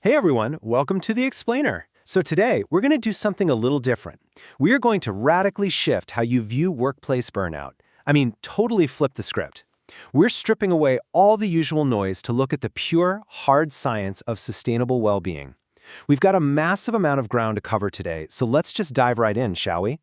Hey everyone, welcome to The Explainer. So today, we're going to do something a little different. We are going to radically shift how you view workplace burnout. I mean, totally flip the script. We're stripping away all the usual noise to look at the pure, hard science of sustainable well-being. We've got a massive amount of ground to cover today, so let's just dive right in, shall we?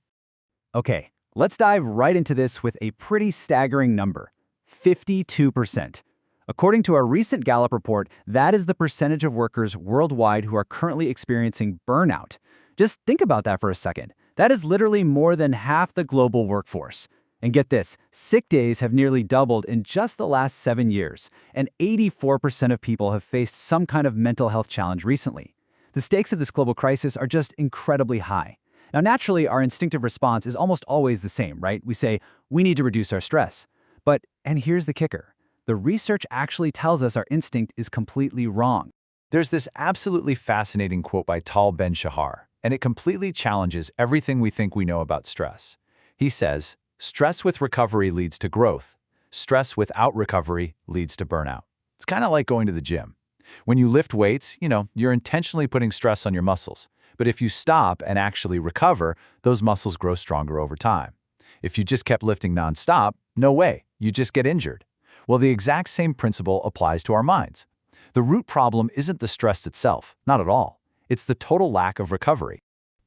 Okay, let's dive right into this with a pretty staggering number, 52%. According to a recent Gallup report, that is the percentage of workers worldwide who are currently experiencing burnout. Just think about that for a second. That is literally more than half the global workforce. And get this, sick days have nearly doubled in just the last 7 years, and 84% of people have faced some kind of mental health challenge recently. The stakes of this global crisis are just incredibly high. Now, naturally, our instinctive response is almost always the same, right? We say, we need to reduce our stress. But, and here's the kicker, the research actually tells us our instinct is completely wrong. There's this absolutely fascinating quote by Tal Ben-Shahar, and it completely challenges everything we think we know about stress. He says, stress with recovery leads to growth. Stress without recovery leads to burnout. It's kind of like going to the gym. When you lift weights, you're intentionally putting stress on your muscles. But if you stop and actually recover, those muscles grow stronger over time. If you just kept lifting nonstop, no way, you just get injured. Well, the exact same principle applies to our minds. The root problem isn't the stress itself, not at all. It's the total lack of recovery.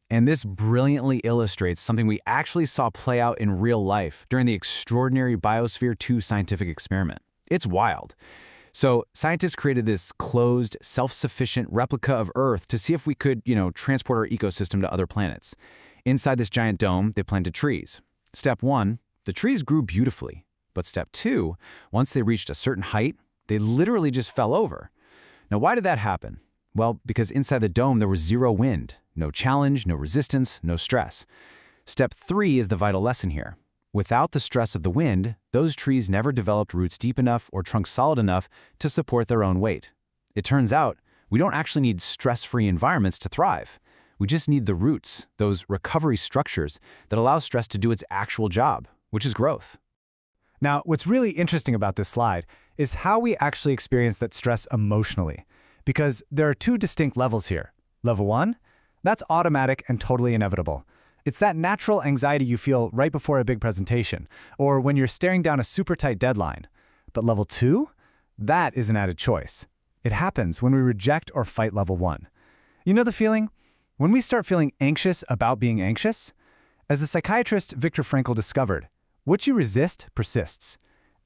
And this brilliantly illustrates something we actually saw play out in real life during the extraordinary Biosphere 2 scientific experiment. It's wild. So scientists created this closed, self-sufficient replica of Earth to see if we could, transport our ecosystem to other planets. Inside this giant dome, they planted trees. Step 1, the trees grew beautifully. But step 2, once they reached a certain height, they literally just fell over. Now, why did that happen? Well, because inside the dome there was zero wind, no challenge, no resistance, no stress. Step 3 is the vital lesson here. Without the stress of the wind, those trees never developed roots deep enough or trunks solid enough to support their own weight. It turns out, we don't actually need stress-free environments to thrive. We just need the roots, those recovery structures that allow stress to do its actual job, which is growth. Now, what's really interesting about this slide is how we actually experience that stress emotionally, because there are two distinct levels here. Level 1, that's automatic and totally inevitable. It's that natural anxiety you feel right before a big presentation, or when you're staring down a super tight deadline. But level 2, that is an added choice. It happens when we reject or fight level 1. You know the feeling? When we start feeling anxious about being anxious? As the psychiatrist Viktor Frankl discovered, what you resist persists.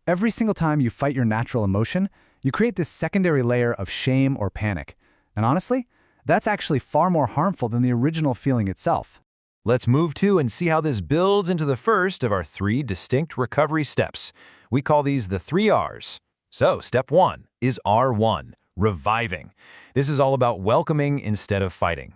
Every single time you fight your natural emotion, you create this secondary layer of shame or panic. And honestly, that's actually far more harmful than the original feeling itself. Let's move to and see how this builds into the first of our 3 distinct recovery steps. We call these the 3 R's. So, step 1 is R1, reviving. This is all about welcoming instead of fighting.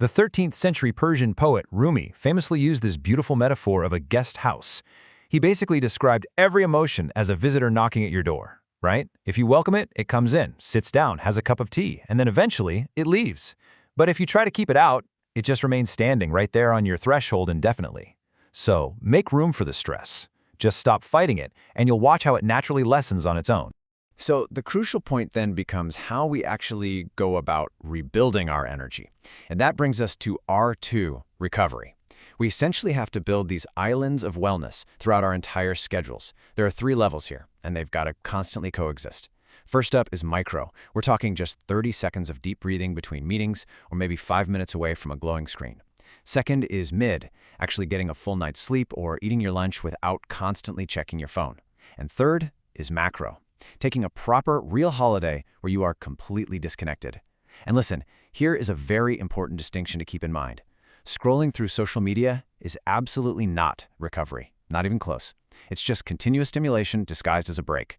The 13th century Persian poet Rumi famously used this beautiful metaphor of a guest house. He basically described every emotion as a visitor knocking at your door, right? If you welcome it, it comes in, sits down, has a cup of tea, and then eventually it leaves. But if you try to keep it out, it just remains standing right there on your threshold indefinitely. So, make room for the stress. Just stop fighting it, and you'll watch how it naturally lessens on its own. So the crucial point then becomes how we actually go about rebuilding our energy. And that brings us to R2, recovery. We essentially have to build these islands of wellness throughout our entire schedules. There are 3 levels here, and they've got to constantly coexist. First up is micro. We're talking just 30 seconds of deep breathing between meetings, or maybe 5 minutes away from a glowing screen. Second is mid, actually getting a full night's sleep or eating your lunch without constantly checking your phone. And third is macro, taking a proper, real holiday where you are completely disconnected. And listen, here is a very important distinction to keep in mind. Scrolling through social media is absolutely not recovery, not even close. It's just continuous stimulation disguised as a break.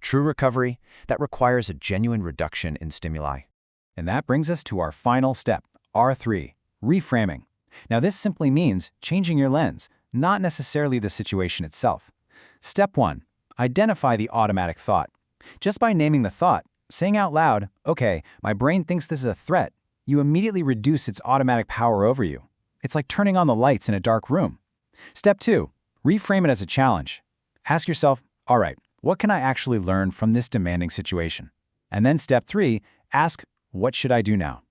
True recovery, that requires a genuine reduction in stimuli. And that brings us to our final step, R3, reframing. Now, this simply means changing your lens, not necessarily the situation itself. Step 1, identify the automatic thought. Just by naming the thought, saying out loud, okay, my brain thinks this is a threat, you immediately reduce its automatic power over you. It's like turning on the lights in a dark room. Step 2, reframe it as a challenge. Ask yourself, all right, what can I actually learn from this demanding situation? And then step 3, ask, What should I do now?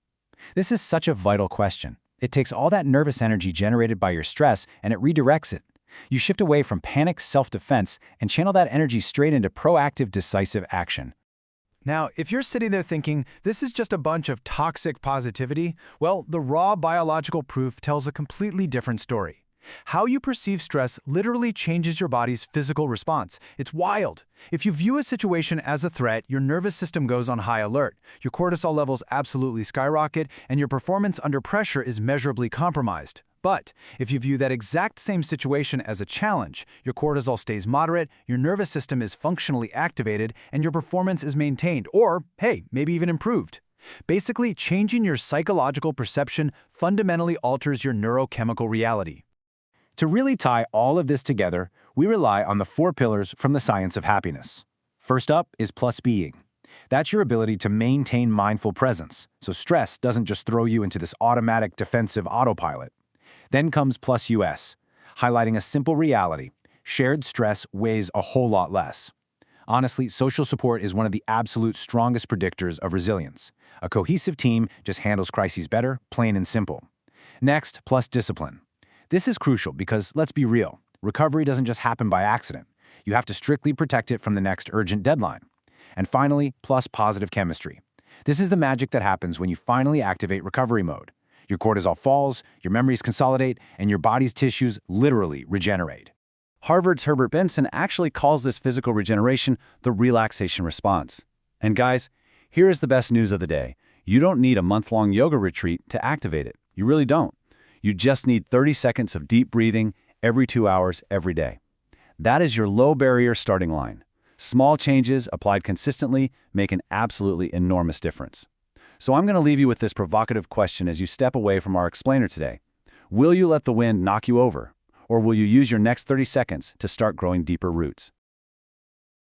This is such a vital question. It takes all that nervous energy generated by your stress and it redirects it. You shift away from panic self-defense and channel that energy straight into proactive, decisive action. Now, if you're sitting there thinking, this is just a bunch of toxic positivity, well, the raw biological proof tells a completely different story. How you perceive stress literally changes your body's physical response. It's wild. If you view a situation as a threat, your nervous system goes on high alert, your cortisol levels absolutely skyrocket, and your performance under pressure is measurably compromised. But if you view that exact same situation as a challenge, your cortisol stays moderate, your nervous system is functionally activated, and your performance is maintained, or, hey, maybe even improved. Basically, changing your psychological perception fundamentally alters your neurochemical reality. To really tie all of this together, we rely on the 4 pillars from the science of happiness. First up is plus being. That's your ability to maintain mindful presence, so stress doesn't just throw you into this automatic defensive autopilot. Then comes plus US, highlighting a simple reality. Shared stress weighs a whole lot less. Honestly, social support is one of the absolute strongest predictors of resilience. A cohesive team just handles crises better, plain and simple. Next, plus discipline. This is crucial because, let's be real, recovery doesn't just happen by accident. You have to strictly protect it from the next urgent deadline. And finally, plus positive chemistry. This is the magic that happens when you finally activate recovery mode. Your cortisol falls, your memories consolidate, and your body's tissues literally regenerate. Harvard's Herbert Benson actually calls this physical regeneration the relaxation response. And guys, here is the best news of the day. You don't need a month-long yoga retreat to activate it. You really don't. You just need 30 seconds of deep breathing every 2 hours every day. That is your low-barrier starting line. Small changes applied consistently make an absolutely enormous difference. So I'm going to leave you with this provocative question as you step away from our explainer today. Will you let the wind knock you over? Or will you use your next 30 seconds to start growing deeper roots?